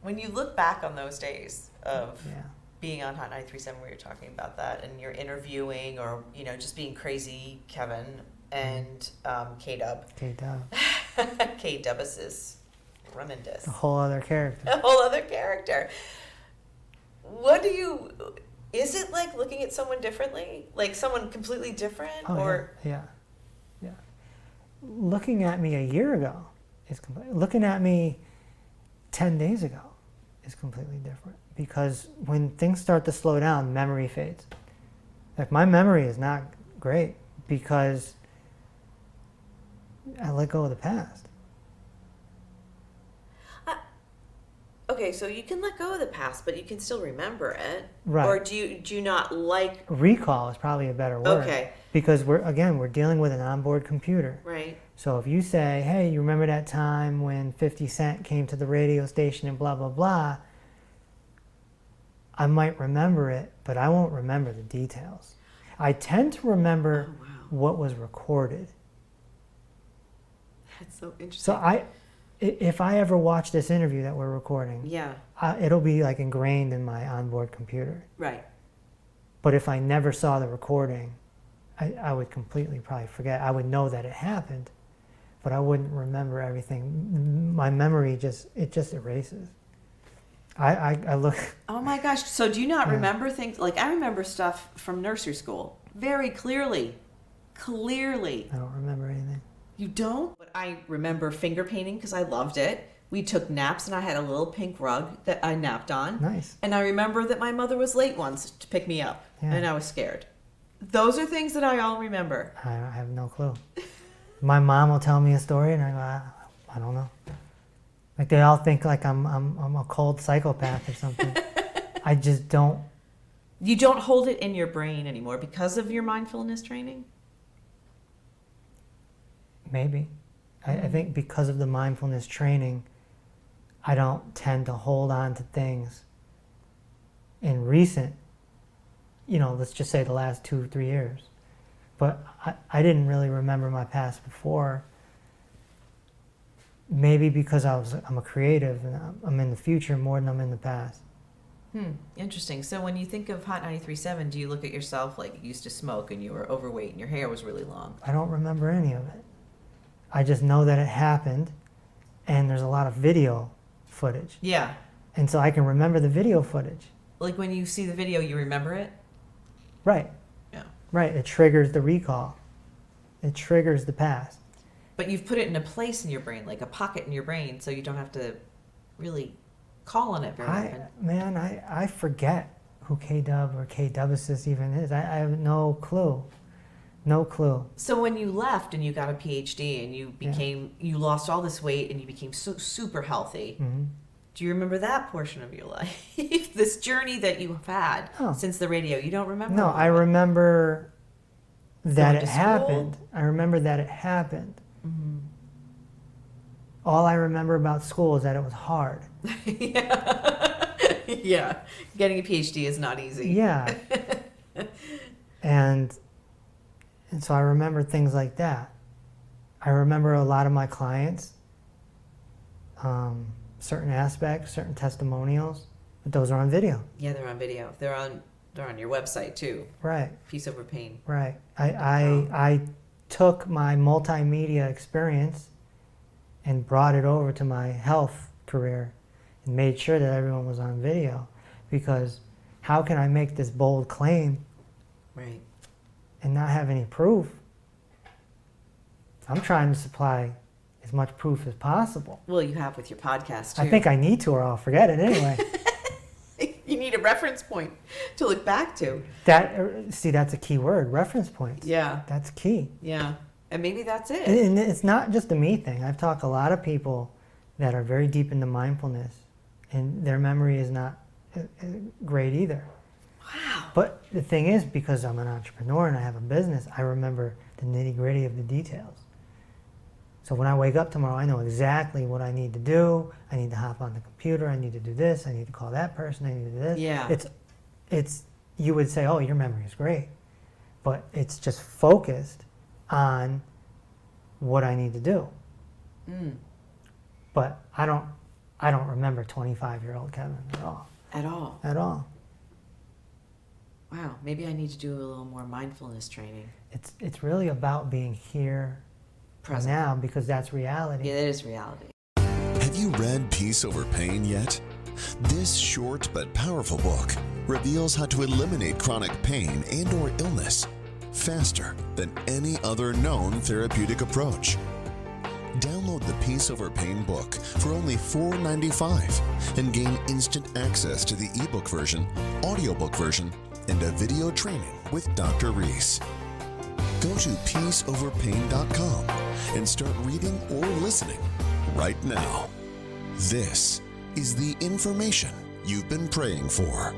When you look back on those days of being on Hot 93.7 where you're talking about that and you're interviewing or, just being crazy Kevin and K-Dub. K-Dub. K-Dubus is tremendous. A whole other character. A whole other character. Is it like looking at someone differently? Like someone completely different? Yeah. Looking at me a year ago is looking at me 10 days ago is completely different, because when things start to slow down, memory fades. Like my memory is not great because I let go of the past. Okay, so you can let go of the past, but you can still remember it. Right. Or do you not like... Recall is probably a better word. Okay. Because we're dealing with an onboard computer. Right. So if you say, hey, you remember that time when 50 Cent came to the radio station and blah, blah, blah, I might remember it, but I won't remember the details. I tend to remember what was recorded. That's so interesting. So if I ever watch this interview that we're recording, it'll be like ingrained in my onboard computer. Right. But if I never saw the recording, I would completely probably forget. I would know that it happened, but I wouldn't remember everything. My memory just erases. I look... Oh my gosh. So do you not remember things? Like I remember stuff from nursery school very clearly. Clearly. I don't remember anything. You don't? But I remember finger painting because I loved it. We took naps and I had a little pink rug that I napped on. Nice. And I remember that my mother was late once to pick me up. Yeah. And I was scared. Those are things that I all remember. I have no clue. My mom will tell me a story and I go, I don't know. Like they all think like I'm a cold psychopath or something. I just don't. You don't hold it in your brain anymore because of your mindfulness training? Maybe. I think because of the mindfulness training, I don't tend to hold on to things in recent, let's just say the last 2 or 3 years. But I didn't really remember my past before. Maybe because I'm a creative and I'm in the future more than I'm in the past. Interesting. So when you think of Hot 93.7, do you look at yourself like you used to smoke and you were overweight and your hair was really long? I don't remember any of it. I just know that it happened, and there's a lot of video footage. Yeah. And so I can remember the video footage. Like when you see the video, you remember it? Right. Yeah. Right. It triggers the recall. It triggers the past. But you've put it in a place in your brain, like a pocket in your brain, so you don't have to really call on it very often. I forget who K-Dub or K-Dubus even is. I have no clue. No clue. So when you left and you got a PhD and you lost all this weight and you became super healthy, do you remember that portion of your life? This journey that you have had since the radio, you don't remember? No, I remember that it happened. I remember that it happened. Mm-hmm. All I remember about school is that it was hard. Yeah. Getting a PhD is not easy. Yeah. And so I remember things like that. I remember a lot of my clients, certain aspects, certain testimonials, but those are on video. Yeah, they're on video. They're on your website too. Right. Peace Over Pain. Right. I took my multimedia experience and brought it over to my health career and made sure that everyone was on video, because how can I make this bold claim and not have any proof? I'm trying to supply as much proof as possible. Well, you have with your podcast too. I think I need to, or I'll forget it anyway. You need a reference point to look back to. That's a key word, reference points. Yeah. That's key. Yeah. And maybe that's it. And it's not just a me thing. I've talked to a lot of people that are very deep into mindfulness, and their memory is not great either. Wow. But the thing is, because I'm an entrepreneur and I have a business, I remember the nitty-gritty of the details. So when I wake up tomorrow, I know exactly what I need to do. I need to hop on the computer. I need to do this. I need to call that person. I need to do this. Yeah. It's you would say, oh, your memory is great. But it's just focused on what I need to do. But I don't I don't remember 25-year-old Kevin at all. At all? At all. Wow, maybe I need to do a little more mindfulness training. It's really about being here Present. now, because that's reality. Yeah, that is reality. Have you read Peace Over Pain yet? This short but powerful book reveals how to eliminate chronic pain and or illness faster than any other known therapeutic approach. Download the Peace Over Pain book for only $4.95 and gain instant access to the ebook version, audiobook version, and a video training with Dr. Reese. Go to peaceoverpain.com and start reading or listening right now. This is the information you've been praying for.